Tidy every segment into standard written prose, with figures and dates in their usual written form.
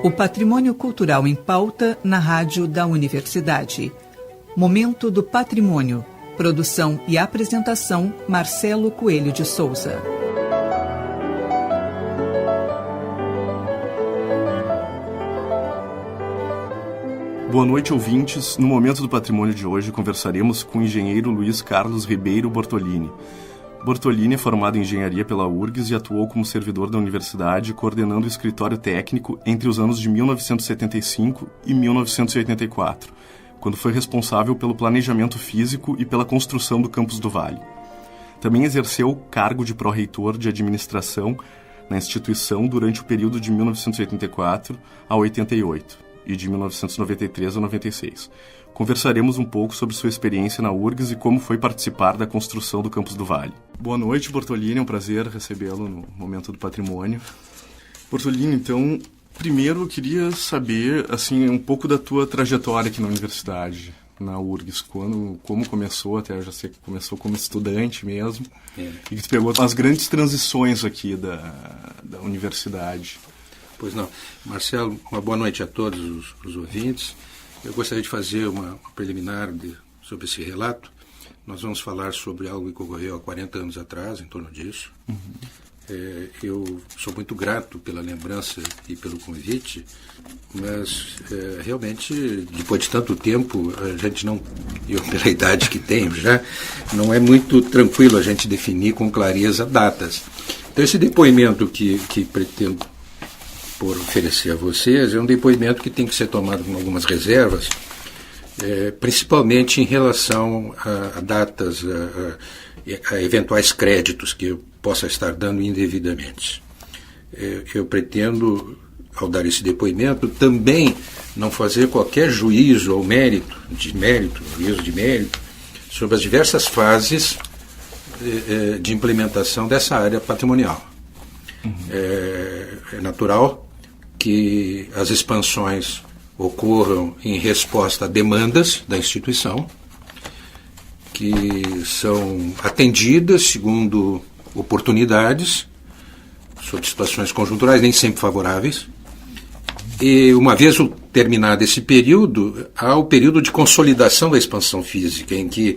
O patrimônio cultural em pauta na rádio da Universidade. Momento do Patrimônio. Produção e apresentação, Marcelo Coelho de Souza. Boa noite, ouvintes. No Momento do Patrimônio de hoje, conversaremos com o engenheiro Luiz Carlos Ribeiro Bortolini. Bortolini é formado em engenharia pela URGS e atuou como servidor da universidade, coordenando o escritório técnico entre os anos de 1975 e 1984, quando foi responsável pelo planejamento físico e pela construção do Campus do Vale. Também exerceu o cargo de pró-reitor de administração na instituição durante o período de 1984 a 88 e de 1993 a 96. Conversaremos um pouco sobre sua experiência na URGS e como foi participar da construção do Campus do Vale. Boa noite, Bortolini. É um prazer recebê-lo no Momento do Patrimônio. Bortolini, então, primeiro eu queria saber assim, um pouco da tua trajetória aqui na universidade, na URGS. Como começou, até eu já sei que começou como estudante mesmo, e que tu pegou as grandes transições aqui da universidade. Pois não. Marcelo, uma boa noite a todos os ouvintes. Eu gostaria de fazer uma preliminar sobre esse relato. Nós vamos falar sobre algo que ocorreu há 40 anos atrás, em torno disso. Eu sou muito grato pela lembrança e pelo convite, mas realmente, depois de tanto tempo, a gente não, eu pela idade que tenho já, não é muito tranquilo a gente definir com clareza datas. Então, esse depoimento que pretendo por oferecer a vocês é um depoimento que tem que ser tomado com algumas reservas, principalmente em relação a datas, a eventuais créditos que eu possa estar dando indevidamente. Eu pretendo, ao dar esse depoimento, também não fazer qualquer juízo ou juízo de mérito, sobre as diversas fases de implementação dessa área patrimonial. É natural que as expansões ocorram em resposta a demandas da instituição, que são atendidas segundo oportunidades, sob situações conjunturais nem sempre favoráveis. E uma vez terminado esse período, há o período de consolidação da expansão física, em que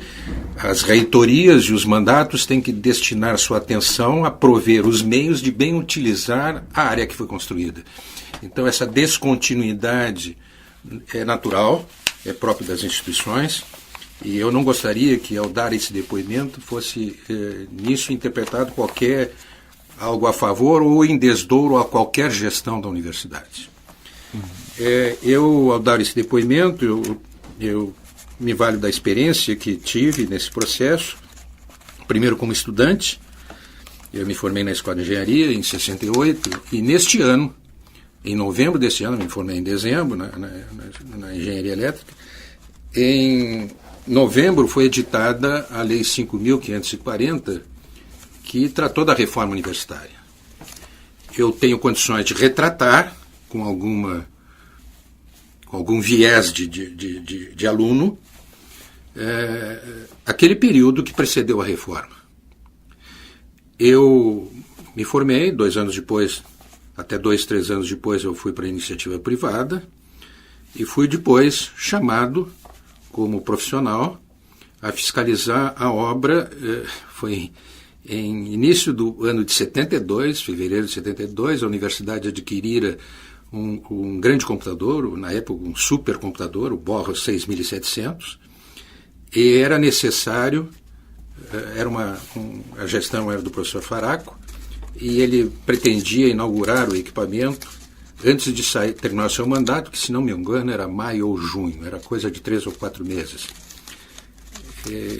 as reitorias e os mandatos têm que destinar sua atenção a prover os meios de bem utilizar a área que foi construída. Então, essa descontinuidade é natural, é próprio das instituições, e eu não gostaria que, ao dar esse depoimento, fosse nisso interpretado algo a favor ou em desdouro a qualquer gestão da universidade. Eu, ao dar esse depoimento, eu me valho da experiência que tive nesse processo, primeiro como estudante. Eu me formei na Escola de Engenharia em 68, e neste ano, em novembro deste ano, me formei em dezembro na Engenharia Elétrica. Em novembro foi editada a Lei 5.540, que tratou da reforma universitária. Eu tenho condições de retratar, com algum viés de aluno, aquele período que precedeu a reforma. Eu me formei, 2 anos depois, até 2, 3 anos depois eu fui para a iniciativa privada e fui depois chamado como profissional a fiscalizar a obra. Foi em início do ano de 72, fevereiro de 72, a universidade adquirira um grande computador, na época um supercomputador, o Borro 6700, e era necessário, a gestão era do professor Faraco, e ele pretendia inaugurar o equipamento antes de terminar o seu mandato, que, se não me engano, era maio ou junho, era coisa de 3 ou 4 meses.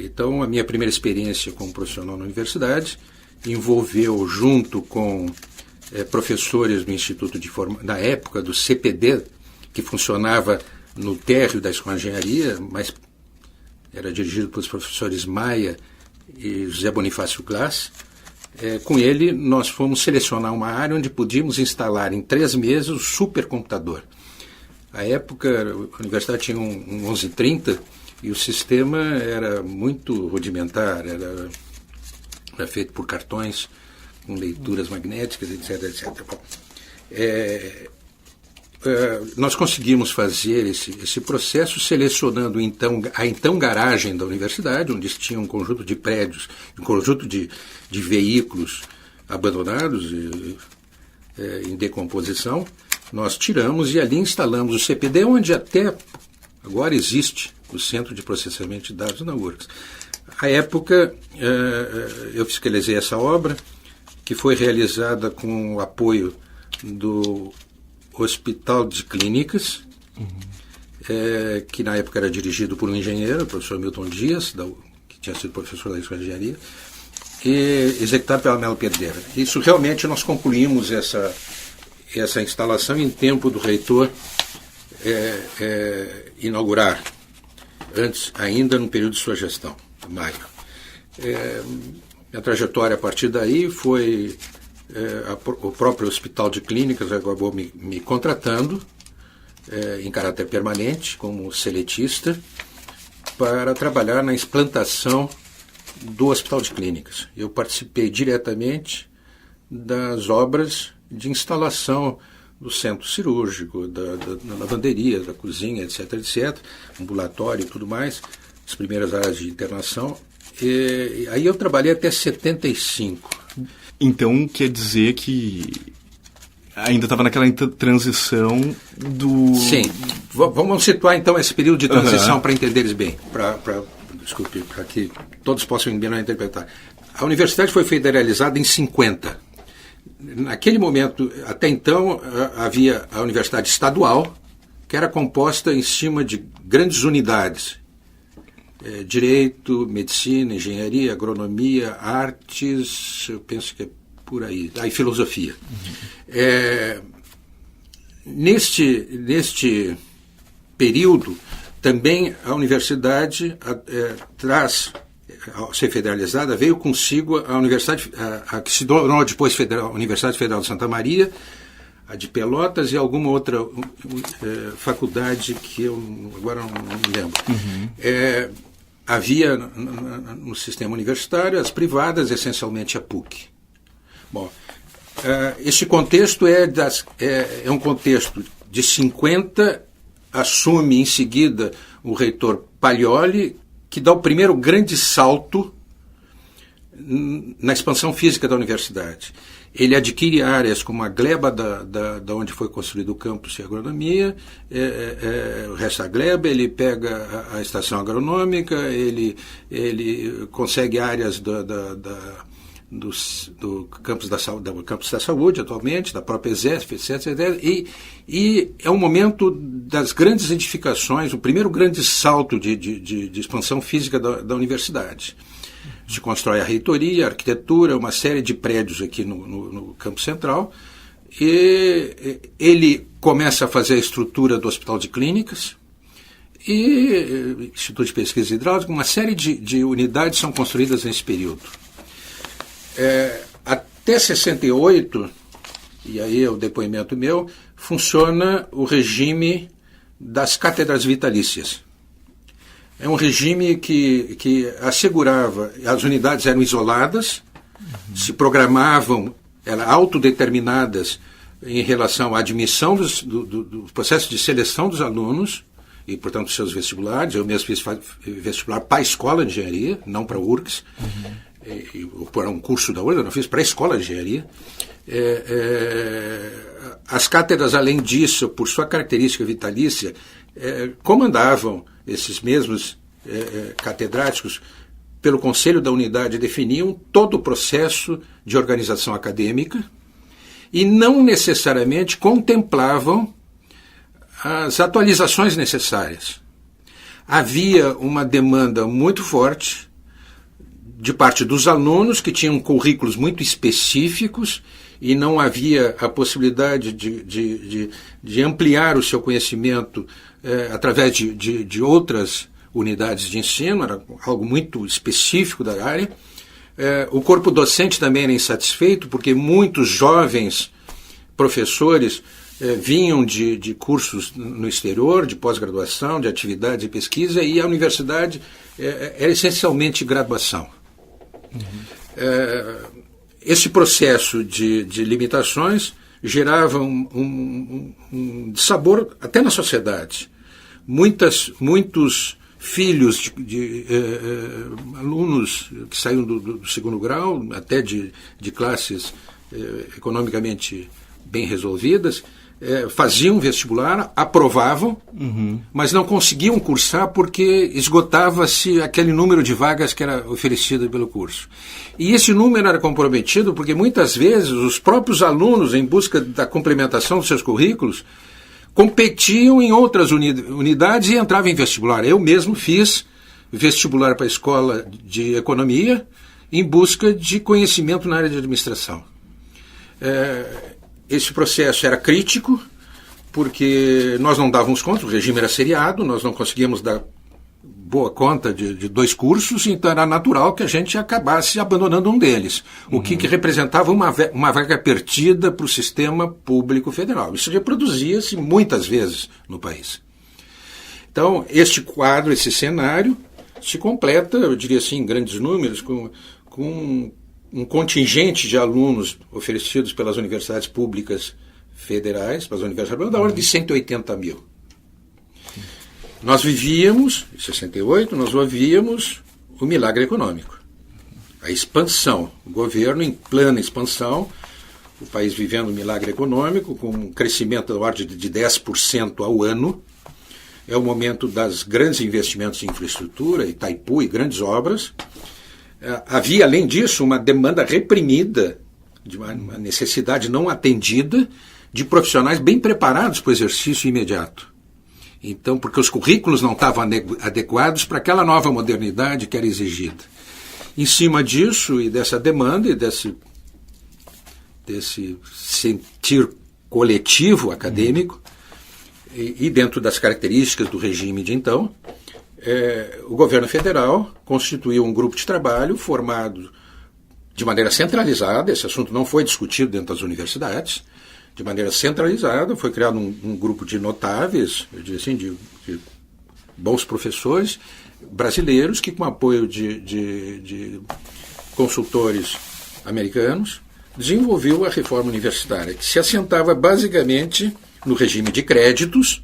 Então, a minha primeira experiência como profissional na universidade envolveu, junto com professores do Instituto de Formação, na época do CPD, que funcionava no térreo da Escola de Engenharia, mas era dirigido pelos professores Maia e José Bonifácio Glass. Com ele, nós fomos selecionar uma área onde podíamos instalar em 3 meses o supercomputador. À época, a universidade tinha um 1130 e o sistema era muito rudimentar, era feito por cartões com leituras magnéticas, etc, etc. Bom, nós conseguimos fazer esse processo selecionando a então garagem da universidade, onde tinha um conjunto de prédios, um conjunto de veículos abandonados em decomposição. Nós tiramos e ali instalamos o CPD, onde até agora existe o Centro de Processamento de Dados na URGS. À época, eu fiscalizei essa obra, que foi realizada com o apoio do Hospital de Clínicas, que na época era dirigido por um engenheiro, o professor Milton Dias, que tinha sido professor da Escola de Engenharia, e executado pela Melo Perdeira. Isso realmente nós concluímos essa instalação em tempo do reitor inaugurar, antes, ainda no período de sua gestão, maio. Minha trajetória a partir daí foi o próprio Hospital de Clínicas acabou me contratando em caráter permanente como seletista para trabalhar na implantação do Hospital de Clínicas. Eu participei diretamente das obras de instalação do centro cirúrgico, da lavanderia, da cozinha, etc., ambulatório e tudo mais, as primeiras áreas de internação. E aí eu trabalhei até 75. Então quer dizer que ainda estava naquela transição do... Sim. Vamos situar então esse período de transição para entender eles bem, desculpe, para que todos possam bem interpretar. A universidade foi federalizada em 50. Naquele momento, até então, havia a universidade estadual, que era composta em cima de grandes unidades. Direito, medicina, engenharia, agronomia, artes, eu penso que é por aí, e filosofia. Neste período, também a universidade traz, ao ser federalizada, veio consigo a universidade, a que se tornou depois a Universidade Federal de Santa Maria, a de Pelotas e alguma outra faculdade que eu agora não me lembro. Havia no sistema universitário as privadas, essencialmente a PUC. Bom, esse contexto é um contexto de 50, assume em seguida o reitor Paglioli, que dá o primeiro grande salto na expansão física da universidade. Ele adquire áreas como a gleba da onde foi construído o campus de agronomia, o resto da gleba, ele pega a estação agronômica, ele consegue áreas do campus da saúde atualmente, da própria ESESP, etc. E é um momento das grandes edificações, o primeiro grande salto de expansão física da universidade. Se constrói a reitoria, a arquitetura, uma série de prédios aqui no campus central, e ele começa a fazer a estrutura do Hospital de Clínicas, e Instituto de Pesquisa Hidráulica, uma série de unidades são construídas nesse período. Até 68, e aí é o depoimento meu, funciona o regime das cátedras vitalícias. É um regime que assegurava, as unidades eram isoladas, se programavam, eram autodeterminadas em relação à admissão do processo de seleção dos alunos, e, portanto, seus vestibulares. Eu mesmo fiz vestibular para a Escola de Engenharia, não para a URGS, para um curso da URGS, eu não fiz para a Escola de Engenharia. As cátedras, além disso, por sua característica vitalícia, comandavam esses mesmos catedráticos, pelo conselho da unidade, definiam todo o processo de organização acadêmica e não necessariamente contemplavam as atualizações necessárias. Havia uma demanda muito forte de parte dos alunos, que tinham currículos muito específicos e não havia a possibilidade de ampliar o seu conhecimento através de outras unidades de ensino, era algo muito específico da área. O corpo docente também era insatisfeito, porque muitos jovens professores vinham de cursos no exterior, de pós-graduação, de atividades de pesquisa, e a universidade era essencialmente graduação. Esse processo de limitações gerava um dissabor até na sociedade. Muitos filhos de alunos que saíam do segundo grau, até de classes economicamente bem resolvidas, faziam vestibular, aprovavam, mas não conseguiam cursar porque esgotava-se aquele número de vagas que era oferecido pelo curso. E esse número era comprometido porque muitas vezes os próprios alunos, em busca da complementação dos seus currículos, competiam em outras unidades e entravam em vestibular. Eu mesmo fiz vestibular para a escola de economia em busca de conhecimento na área de administração. Esse processo era crítico, porque nós não dávamos conta, o regime era seriado, nós não conseguíamos dar boa conta de 2 cursos, então era natural que a gente acabasse abandonando um deles, o que representava uma vaga perdida para o sistema público federal. Isso reproduzia-se muitas vezes no país. Então, este quadro, esse cenário, se completa, eu diria assim, em grandes números, com um contingente de alunos oferecidos pelas universidades públicas federais, pelas universidades da ordem de 180 mil. Nós vivíamos, em 68, o milagre econômico. A expansão, o governo em plena expansão, o país vivendo um milagre econômico, com um crescimento da ordem de 10% ao ano. É o momento das grandes investimentos em infraestrutura, Itaipu e grandes obras. Havia, além disso, uma demanda reprimida, de uma necessidade não atendida, de profissionais bem preparados para o exercício imediato. Então, porque os currículos não estavam adequados para aquela nova modernidade que era exigida. Em cima disso e dessa demanda e desse sentir coletivo acadêmico, e dentro das características do regime de então, o governo federal constituiu um grupo de trabalho formado de maneira centralizada. Esse assunto não foi discutido dentro das universidades. De maneira centralizada, foi criado um grupo de notáveis, eu diria assim, de bons professores brasileiros que, com apoio de consultores americanos, desenvolveu a reforma universitária, que se assentava basicamente no regime de créditos.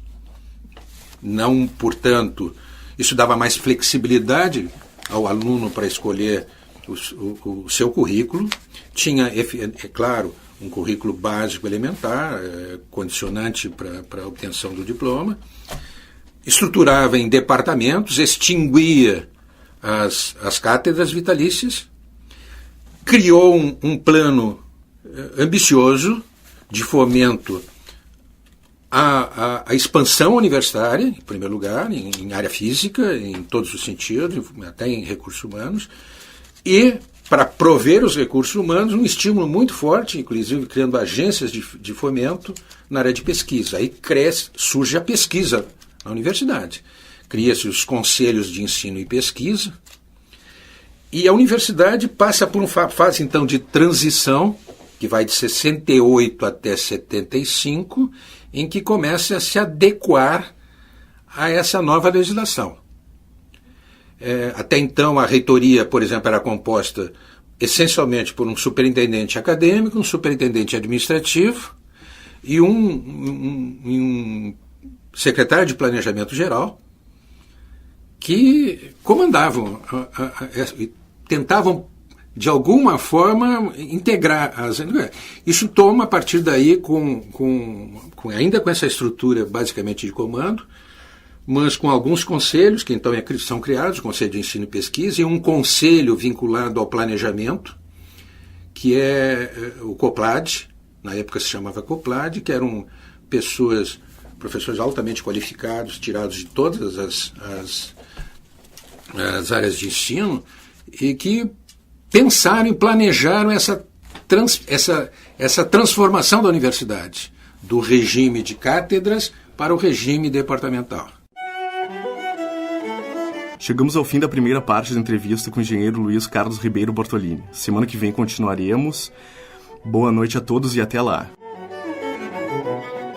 Não, portanto, isso dava mais flexibilidade ao aluno para escolher o seu currículo. Tinha, é claro, um currículo básico elementar, condicionante para a obtenção do diploma, estruturava em departamentos, extinguia as cátedras vitalícias, criou um plano ambicioso de fomento à expansão universitária, em primeiro lugar, em área física, em todos os sentidos, até em recursos humanos, e para prover os recursos humanos, um estímulo muito forte, inclusive criando agências de fomento na área de pesquisa. Aí surge a pesquisa na universidade. Cria-se os conselhos de ensino e pesquisa, e a universidade passa por uma fase, então, de transição, que vai de 68 até 75, em que começa a se adequar a essa nova legislação. Até então, a reitoria, por exemplo, era composta essencialmente por um superintendente acadêmico, um superintendente administrativo e um secretário de planejamento geral, que comandavam, tentavam, de alguma forma, integrar as... Isso toma, a partir daí, ainda com essa estrutura basicamente de comando, mas com alguns conselhos, que então são criados, o Conselho de Ensino e Pesquisa, e um conselho vinculado ao planejamento, que é o COPLAD, na época se chamava COPLAD, que eram professores altamente qualificados, tirados de todas as áreas de ensino, e que pensaram e planejaram essa transformação da universidade, do regime de cátedras para o regime departamental. Chegamos ao fim da primeira parte da entrevista com o engenheiro Luiz Carlos Ribeiro Bortolini. Semana que vem continuaremos. Boa noite a todos e até lá.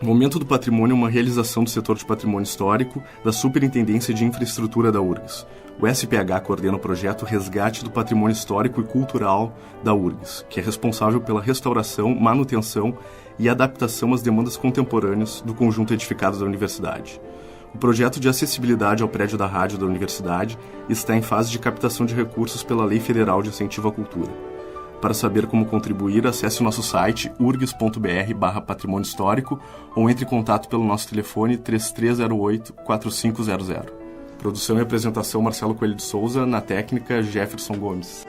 O Momento do Patrimônio é uma realização do setor de patrimônio histórico da Superintendência de Infraestrutura da URGS. O SPH coordena o projeto Resgate do Patrimônio Histórico e Cultural da URGS, que é responsável pela restauração, manutenção e adaptação às demandas contemporâneas do conjunto edificado da universidade. O projeto de acessibilidade ao prédio da rádio da universidade está em fase de captação de recursos pela Lei Federal de Incentivo à Cultura. Para saber como contribuir, acesse o nosso site urgs.br/patrimônio histórico ou entre em contato pelo nosso telefone 3308-4500. Produção e apresentação Marcelo Coelho de Souza, na técnica Jefferson Gomes.